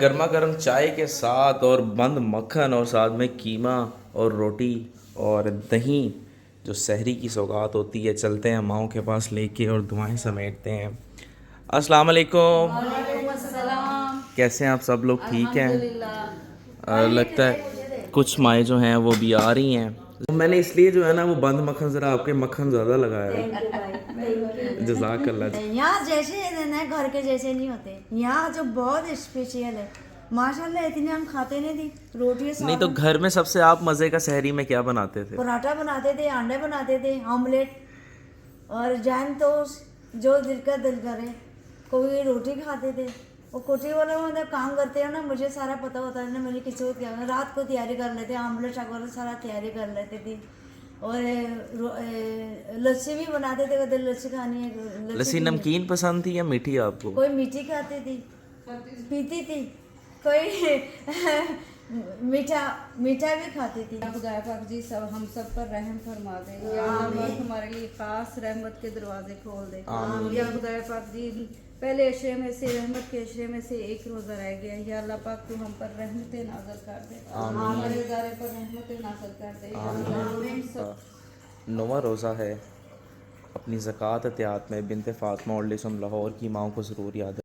گرما گرم چائے کے ساتھ اور بند مکھن اور ساتھ میں قیمہ اور روٹی اور دہی جو سحری کی سوغات ہوتی ہے، چلتے ہیں ماؤں کے پاس لے کے اور دعائیں سمیٹتے ہیں۔ السلام علیکم۔ وعلیکم السلام۔ کیسے ہیں آپ سب لوگ؟ ٹھیک ہیں؟ الحمدللہ۔ لگتا ہے کچھ مائیں جو ہیں وہ بھی آ رہی ہیں۔ میں نے اس لیے جو ہے نا وہ بند مکھن ذرا آپ کے مکھن زیادہ لگایا ہے۔ جزاک اللہ۔ یہاں جیسے گھر کے جیسے نہیں ہوتے، یہاں جو بہت اسپیشل ہے ماشاءاللہ، اتنے ہم کھاتے نہیں تھی روٹی۔ نہیں تو گھر میں سب سے آپ مزے کا سحری میں کیا بناتے تھے؟ پراٹھا بناتے تھے، انڈے بناتے تھے، آملیٹ اور جان توست، جو دل کرے۔ کوئی روٹی کھاتے تھے، وہ کوٹھی والے مطلب کام کرتے ہیں نا، مجھے سارا پتہ ہوتا ہے نا، مجھے کسی کو کیا رات کو تیاری کر لیتے، آملیٹ وغیرہ سارا تیاری کر لیتے تھے۔ اور لسی بھی بناتے تھے، اگر لسی کھانی ہے لسی نمکین پسند تھی یا میٹھی آپ کو؟ کوئی میٹھی کھاتی تھی، پیتی تھی، کوئی میٹھا بھی کھاتی تھی۔ خدا پاک جی سب ہم سب پر رحم فرما دے، یا اللہ ہمارے لیے خاص رحمت کے دروازے کھول دے۔ یا خدا پاک جی پہلے عشرے میں سے، رحمت کے عشرے میں سے ایک روزہ رہ گیا، یا اللہ پاک تو ہم پر رحمتیں نازل کر دے، ہمارے ادارے پر رحمتیں نازل کر دے۔ یا اللہ 9واں روزہ ہے، اپنی زکوٰۃ عطیات میں بنت فاطمہ اور لاہور کی ماؤں کو ضرور یاد